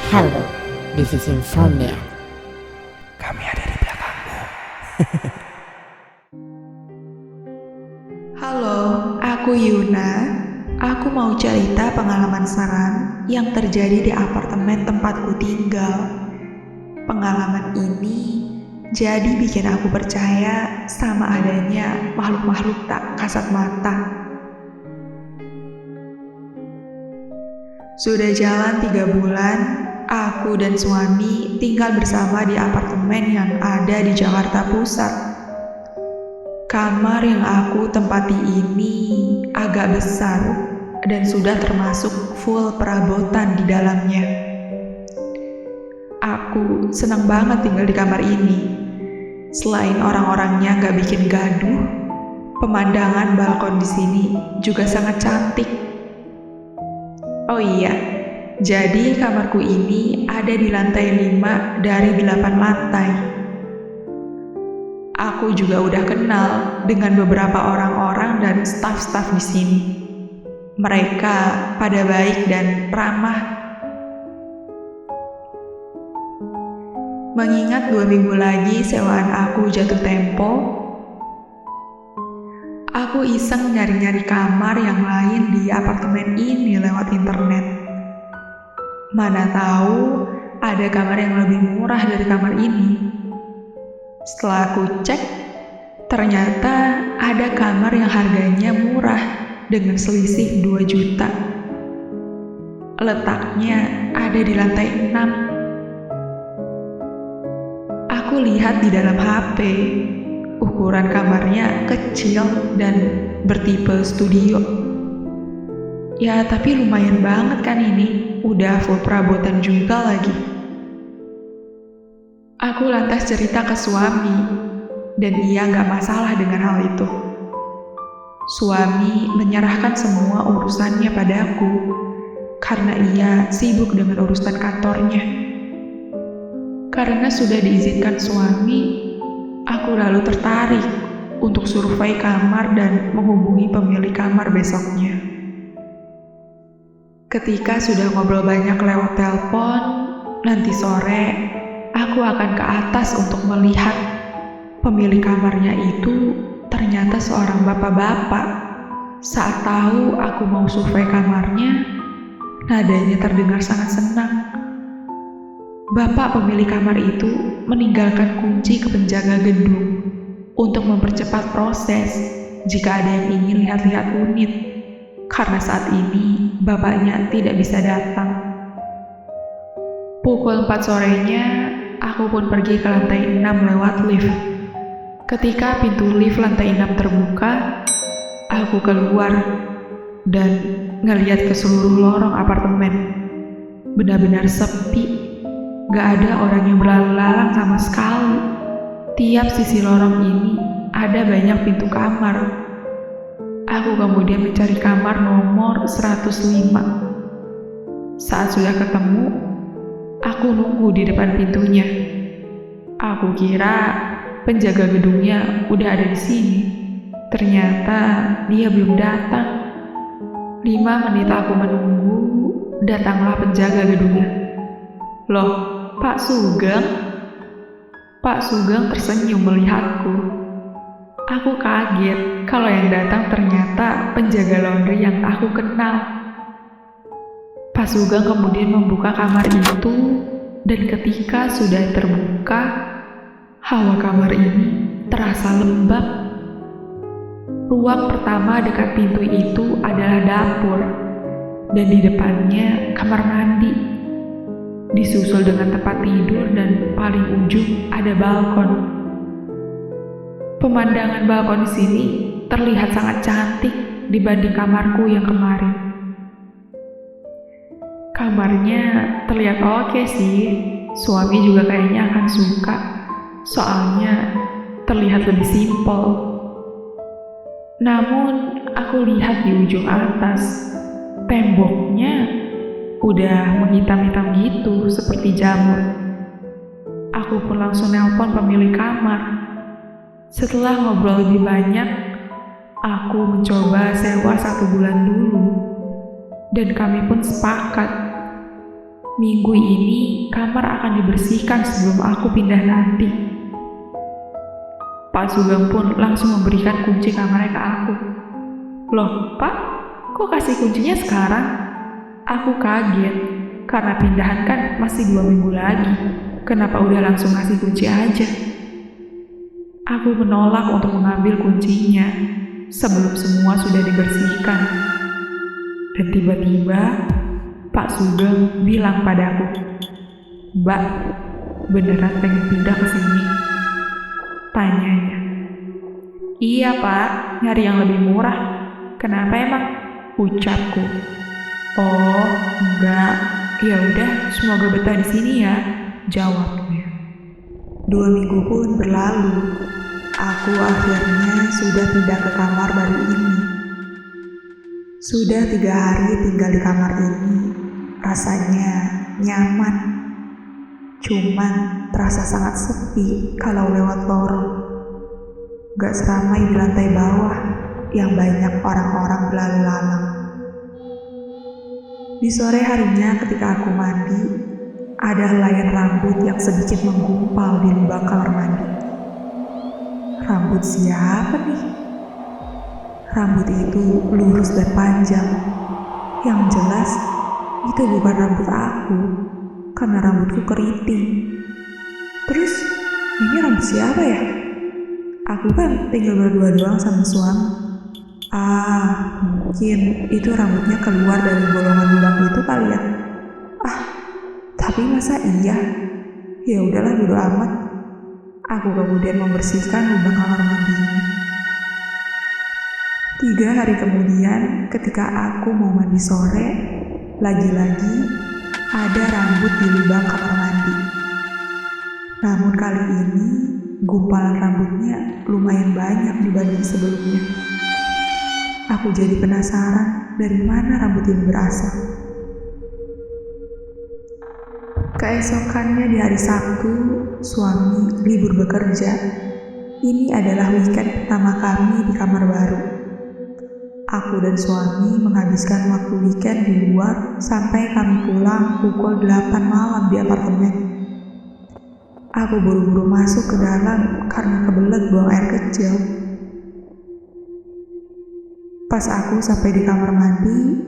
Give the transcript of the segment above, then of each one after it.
Halo, this is Insomnia. Kami ada di belakangmu. Halo, aku Yuna. Aku mau cerita pengalaman seram yang terjadi di apartemen tempatku tinggal. Pengalaman ini jadi bikin aku percaya sama adanya makhluk-makhluk tak kasat mata. Sudah jalan 3 bulan, aku dan suami tinggal bersama di apartemen yang ada di Jakarta Pusat. Kamar yang aku tempati ini agak besar dan sudah termasuk full perabotan di dalamnya. Aku senang banget tinggal di kamar ini. Selain orang-orangnya gak bikin gaduh, pemandangan balkon di sini juga sangat cantik. Oh iya, jadi kamarku ini ada di lantai 5 dari 8 lantai. Aku juga udah kenal dengan beberapa orang-orang dan staf-staf di sini. Mereka pada baik dan ramah. Mengingat 2 minggu lagi sewaan aku jatuh tempo, aku iseng nyari-nyari kamar yang lain di apartemen ini lewat internet. Mana tahu ada kamar yang lebih murah dari kamar ini. Setelah aku cek, ternyata ada kamar yang harganya murah dengan selisih 2 juta. Letaknya ada di lantai 6. Aku lihat di dalam HP, ukuran kamarnya kecil dan bertipe studio. Ya, tapi lumayan banget kan ini, udah full perabotan juga lagi. Aku lantas cerita ke suami, dan ia gak masalah dengan hal itu. Suami menyerahkan semua urusannya padaku, karena ia sibuk dengan urusan kantornya. Karena sudah diizinkan suami, aku lalu tertarik untuk survei kamar dan menghubungi pemilik kamar besoknya. Ketika sudah ngobrol banyak lewat telepon, nanti sore aku akan ke atas untuk melihat. Pemilik kamarnya itu ternyata seorang bapak-bapak. Saat tahu aku mau survei kamarnya, nadanya terdengar sangat senang. Bapak pemilik kamar itu meninggalkan kunci ke penjaga gedung untuk mempercepat proses jika ada yang ingin lihat-lihat unit, karena saat ini bapaknya tidak bisa datang. Pukul 4 sorenya, aku pun pergi ke lantai 6 lewat lift. Ketika pintu lift lantai 6 terbuka, aku keluar dan ngeliat ke seluruh lorong apartemen. Benar-benar sepi. Gak ada orang yang berlalu lalang sama sekali. Tiap sisi lorong ini ada banyak pintu kamar. Aku kemudian mencari kamar nomor 105. Saat sudah ketemu, aku nunggu di depan pintunya. Aku kira penjaga gedungnya udah ada di sini. Ternyata dia belum datang. 5 menit aku menunggu, datanglah penjaga gedungnya. Loh, Pak Sugeng? Pak Sugeng tersenyum melihatku. Aku kaget kalau yang datang ternyata penjaga laundry yang aku kenal. Pak Sugeng kemudian membuka kamar itu, dan ketika sudah terbuka, hawa kamar ini terasa lembab. Ruang pertama dekat pintu itu adalah dapur, dan di depannya kamar mandi. Disusul dengan tempat tidur dan paling ujung ada balkon. Pemandangan balkon di sini terlihat sangat cantik dibanding kamarku yang kemarin. Kamarnya terlihat oke sih, suami juga kayaknya akan suka, soalnya terlihat lebih simpel. Namun aku lihat di ujung atas, temboknya udah menghitam-hitam gitu seperti jamur. Aku pun langsung nelpon pemilik kamar. Setelah ngobrol lebih banyak, aku mencoba sewa 1 bulan dulu. Dan kami pun sepakat. Minggu ini kamar akan dibersihkan sebelum aku pindah nanti. Pak Sugeng pun langsung memberikan kunci kamarnya ke aku. Loh, Pak, kok kasih kuncinya sekarang? Aku kaget, karena pindahan kan masih 2 minggu lagi. Kenapa udah langsung kasih kunci aja? Aku menolak untuk mengambil kuncinya sebelum semua sudah dibersihkan. Dan tiba-tiba, Pak Sugeng bilang padaku, "Mbak, beneran pengen pindah ke sini?" Tanyanya. "Iya, Pak, nyari yang lebih murah." "Kenapa emang?" ucapku. "Oh, enggak. Ya udah, semoga betah di sini ya," jawabnya. 2 minggu pun berlalu. Aku akhirnya sudah pindah ke kamar baru ini. Sudah 3 hari tinggal di kamar ini. Rasanya nyaman. Cuman terasa sangat sepi kalau lewat lorong. Gak seramai di lantai bawah yang banyak orang-orang berlalu lalang. Di sore harinya ketika aku mandi, ada helaian rambut yang sedikit menggumpal di lubang kamar mandi. Rambut siapa nih? Rambut itu lurus dan panjang. Yang jelas, itu bukan rambut aku, karena rambutku keriting. Terus, ini rambut siapa ya? Aku kan tinggal berdua doang sama suami. Mungkin itu rambutnya keluar dari bolongan lubang itu kali ya. Tapi masa iya? Ya udahlah, bodo amat. Aku kemudian membersihkan lubang kamar mandinya. 3 hari kemudian, ketika aku mau mandi sore, lagi-lagi ada rambut di lubang kamar mandi. Namun kali ini, gumpalan rambutnya lumayan banyak dibanding sebelumnya. Aku jadi penasaran dari mana rambut ini berasal. Keesokannya di hari Sabtu, suami libur bekerja. Ini adalah weekend pertama kami di kamar baru. Aku dan suami menghabiskan waktu weekend di luar sampai kami pulang pukul 8 malam di apartemen. Aku buru-buru masuk ke dalam karena kebelet buang air kecil. Pas aku sampai di kamar mandi,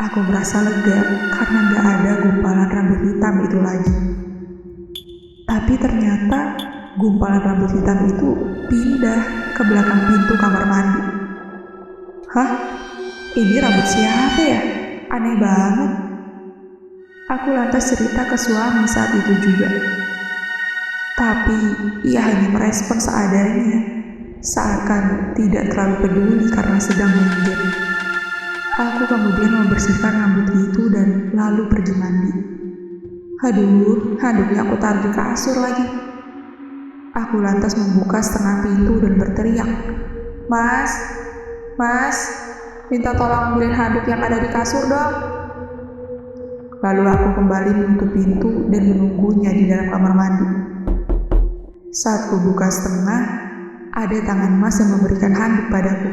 aku merasa lega karena gak ada gumpalan rambut hitam itu lagi. Tapi ternyata gumpalan rambut hitam itu pindah ke belakang pintu kamar mandi. Hah? Ini rambut siapa ya? Aneh banget. Aku lantas cerita ke suami saat itu juga. Tapi ia hanya merespon seadanya, seakan tidak terlalu peduli karena sedang main game. Aku kemudian membersihkan rambut itu dan lalu pergi mandi. Aduh, handuknya aku taruh di kasur lagi. Aku lantas membuka setengah pintu dan berteriak, Mas, minta tolong ambilin handuk yang ada di kasur dong." Lalu aku kembali menutup pintu dan menunggunya di dalam kamar mandi. Saat kubuka setengah, ada tangan Mas yang memberikan handuk padaku.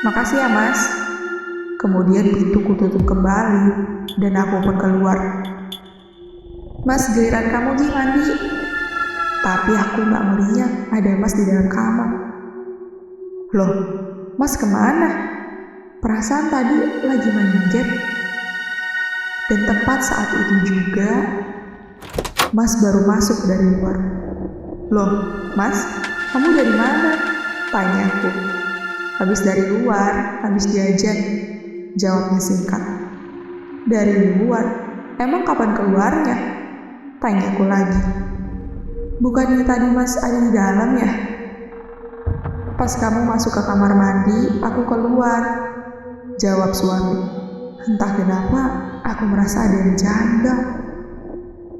"Makasih ya, Mas." Kemudian pintu kututup kembali dan aku pun keluar. "Mas, giliran kamu Gi mandi." Tapi aku gak melihat ada Mas di dalam kamar. "Loh, Mas kemana? Perasaan tadi lagi main game." Dan tepat saat itu juga, Mas baru masuk dari luar. "Loh, Mas, kamu dari mana?" tanyaku. "Habis dari luar, habis diajar," jawabnya singkat. "Dari luar? Emang kapan keluarnya?" tanyaku lagi. "Bukannya tadi Mas ada di dalam ya?" "Pas kamu masuk ke kamar mandi, aku keluar," jawab suami. Entah kenapa, aku merasa ada yang janggal.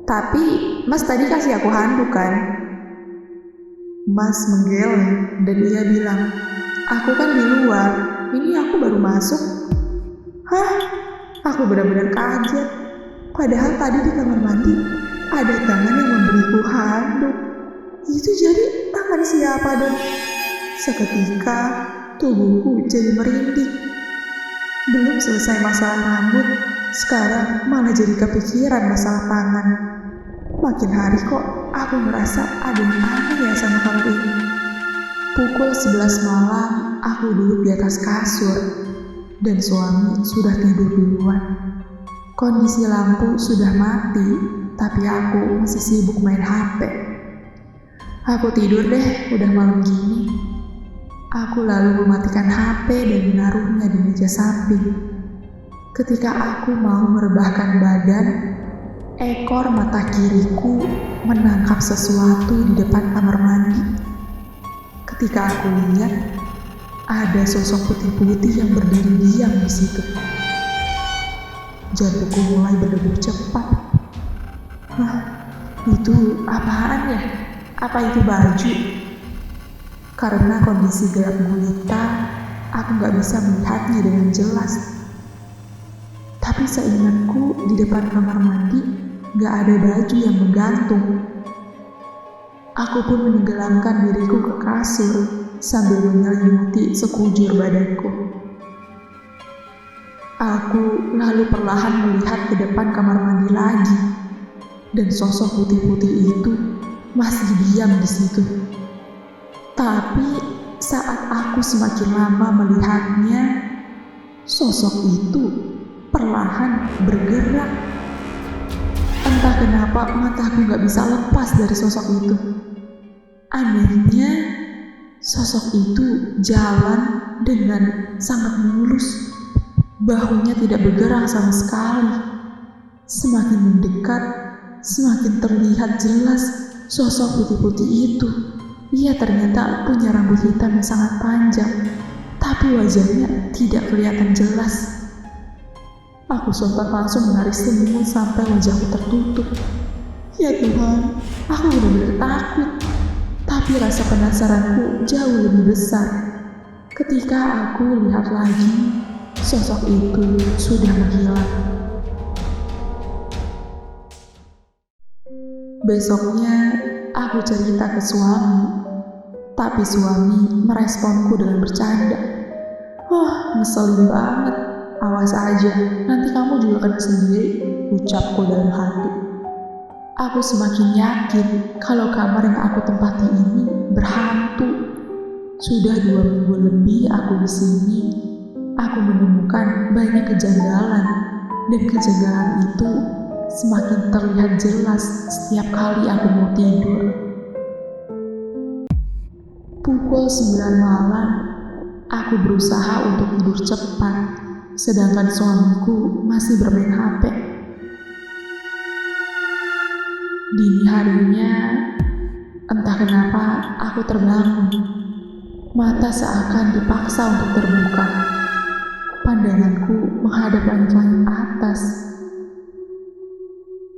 "Tapi Mas tadi kasih aku handuk kan?" Mas menggeleng dan ia bilang, "Aku kan di luar, ini aku baru masuk." Hah? Aku benar-benar kaget. Padahal tadi di kamar mandi ada tangan yang memberiku handuk. Itu jadi tangan siapa dong? Seketika tubuhku jadi merinding. Belum selesai masalah rambut, sekarang malah jadi kepikiran masalah tangan. Makin hari kok aku merasa ada yang aneh ya sama kamar ini. Pukul 11 malam, aku duduk di atas kasur dan suami sudah tidur duluan. Kondisi lampu sudah mati, tapi aku masih sibuk main HP. Aku tidur deh, udah malam gini. Aku lalu mematikan HP dan menaruhnya di meja samping. Ketika aku mau merebahkan badan, ekor mata kiriku menangkap sesuatu di depan kamar mandi. Ketika aku lihat, ada sosok putih-putih yang berdiri diam di situ. Jantungku mulai berdegup cepat. Itu apaan ya? Apa itu baju? Karena kondisi gelap gulita, aku gak bisa melihatnya dengan jelas. Tapi seingatku di depan kamar mandi gak ada baju yang menggantung. Aku pun menenggelamkan diriku ke kasur sambil menyelimuti sekujur badanku. Aku lalu perlahan melihat ke depan kamar mandi lagi, dan sosok putih-putih itu masih diam di situ. Tapi saat aku semakin lama melihatnya, sosok itu perlahan bergerak. Entah kenapa mataku gak bisa lepas dari sosok itu. Anehnya, sosok itu jalan dengan sangat mulus. Bahunya tidak bergerak sama sekali. Semakin mendekat, semakin terlihat jelas sosok putih-putih itu. Ia ternyata punya rambut hitam yang sangat panjang, tapi wajahnya tidak kelihatan jelas. Aku sontak langsung menarik selimut sampai wajahku tertutup. Ya Tuhan, aku benar-benar takut. Tapi rasa penasaranku jauh lebih besar. Ketika aku lihat lagi, sosok itu sudah menghilang. Besoknya, aku cerita ke suami. Tapi suami meresponku dengan bercanda. Ngeselin banget. Awas aja, nanti kamu juga kena sendiri, ucapku dalam hati. Aku semakin yakin kalau kamar yang aku tempati ini berhantu. Sudah 2 minggu lebih aku di sini. Aku menemukan banyak kejanggalan, dan kejanggalan itu semakin terlihat jelas setiap kali aku mau tidur. Pukul 9 malam, aku berusaha untuk tidur cepat, sedangkan suamiku masih bermain HP. Dini harinya, entah kenapa aku terbangun. Mata seakan dipaksa untuk terbuka. Pandanganku menghadap langit-langit atas.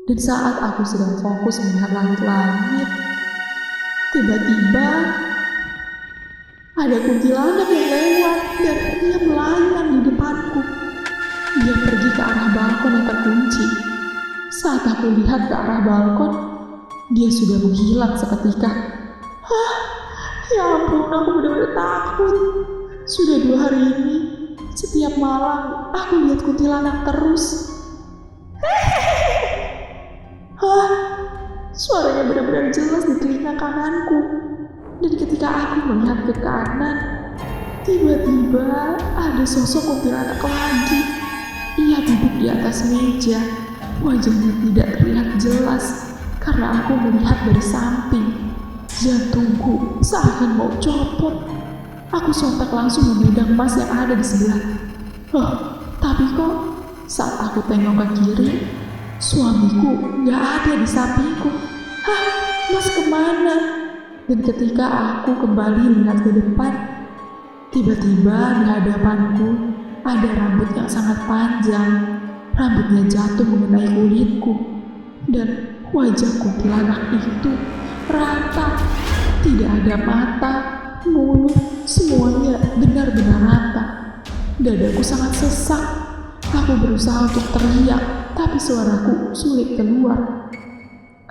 Dan saat aku sedang fokus melihat langit-langit, tiba-tiba ada kuntilanak yang lewat dan dia melayang di depanku. Dia pergi ke arah balkon yang terkunci. Saat aku lihat ke arah balkon, dia sudah menghilang seketika. Ya ampun, aku benar-benar takut. Sudah 2 hari ini, setiap malam aku lihat kuntilanak terus. Suaranya benar-benar jelas di telinga kananku. Dan ketika aku melihat ke kanan, tiba-tiba ada sosok kuntilanak lagi. Ia duduk di atas meja. Wajahnya tidak terlihat jelas karena aku melihat dari samping. Jantungku seakan mau copot. Aku sontak langsung memegang Mas yang ada di sebelah. Tapi kok saat aku tengok ke kiri, suamiku gak ada di sampingku. Mas kemana? Dan ketika aku kembali lihat ke depan, tiba-tiba di hadapanku ada rambut yang sangat panjang. Rambutnya jatuh mengenai kulitku. Dan wajah kuntilanak itu rata. Tidak ada mata, mulut, semuanya benar-benar rata. Dadaku sangat sesak. Aku berusaha untuk teriak, tapi suaraku sulit keluar.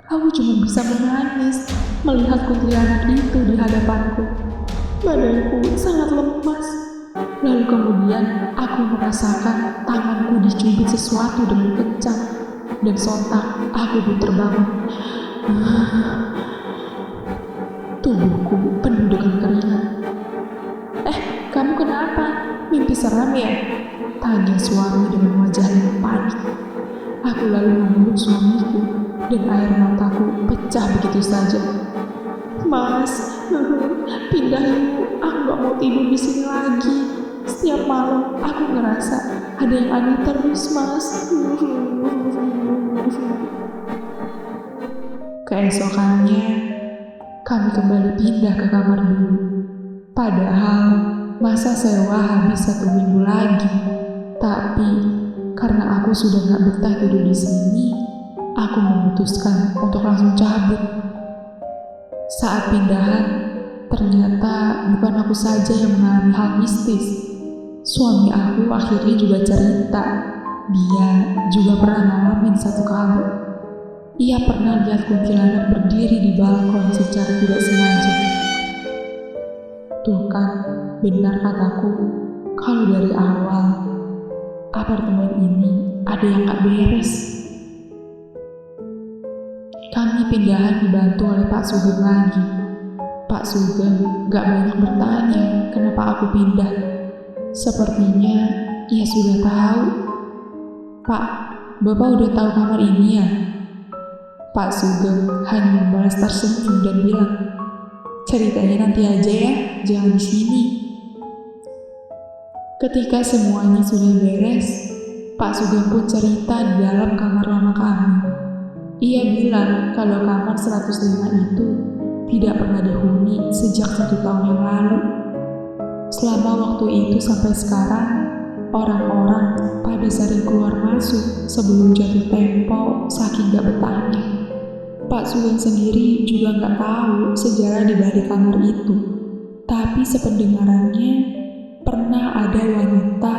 Aku cuma bisa menangis melihat kuntilanak itu di hadapanku. Badanku sangat lemas. Lalu kemudian aku merasakan tanganku dicubit sesuatu dengan kencang, dan sontak aku pun terbangun. Tubuhku penuh dengan keringat. Kamu kenapa? Mimpi seram ya? Tanya suami dengan wajah yang panik. Aku lalu memeluk suamiku dan air mataku pecah begitu saja. Mas, pindah yuk. Aku gak mau tidur di sini lagi. Setiap malam aku ngerasa ada yang aneh terus, Mas. Keesokannya, kami kembali pindah ke kamar dulu. Padahal masa sewa habis 1 minggu lagi. Tapi karena aku sudah gak betah tidur di sini, aku memutuskan untuk langsung cabut. Saat pindahan, ternyata bukan aku saja yang mengalami hal mistis. Suami aku akhirnya juga cerita, dia juga pernah ngalamin satu kali. Ia pernah lihat kuntilanak berdiri di balkon secara tidak sengaja. Tuh kan, benar kataku, kalau dari awal, apartemen ini ada yang gak beres. Kami pindahan dibantu oleh Pak Sugeng lagi. Pak Sugeng gak banyak bertanya kenapa aku pindah. Sepertinya ia sudah tahu. Pak, Bapak udah tahu kamar ini ya? Pak Sugeng hanya membalas tersenyum dan bilang, ceritanya nanti aja ya, jangan di sini. Ketika semuanya sudah beres, Pak Sugeng pun cerita di dalam kamar lama kami. Ia bilang kalau kamar 105 itu tidak pernah dihuni sejak 1 tahun yang lalu. Selama waktu itu sampai sekarang, orang-orang pada sering keluar masuk sebelum jatuh tempo saking gak betahnya. Pak Sugeng sendiri juga gak tahu sejarah di balik kamar itu. Tapi sependengarannya, pernah ada wanita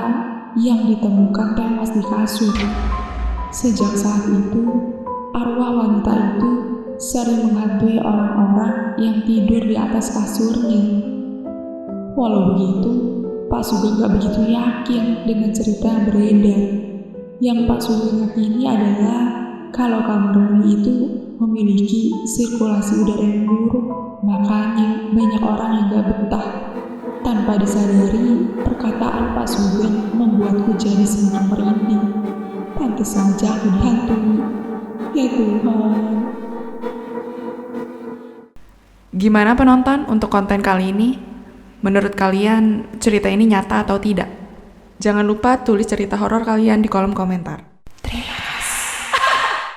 yang ditemukan tewas di kasur. Sejak saat itu, arwah wanita itu sering menghantui orang-orang yang tidur di atas kasurnya. Walau begitu, Pak Sugeng gak begitu yakin dengan cerita yang beredar. Yang Pak Sugeng yakini adalah kalau kamar Roni itu memiliki sirkulasi udara yang buruk, makanya banyak orang yang gak betah. Tanpa disadari, perkataan Pak Sugeng membuatku jadi semakin merinding. Pantes saja aku dihantui. Ya Tuhan. Gimana penonton untuk konten kali ini? Menurut kalian cerita ini nyata atau tidak? Jangan lupa tulis cerita horor kalian di kolom komentar.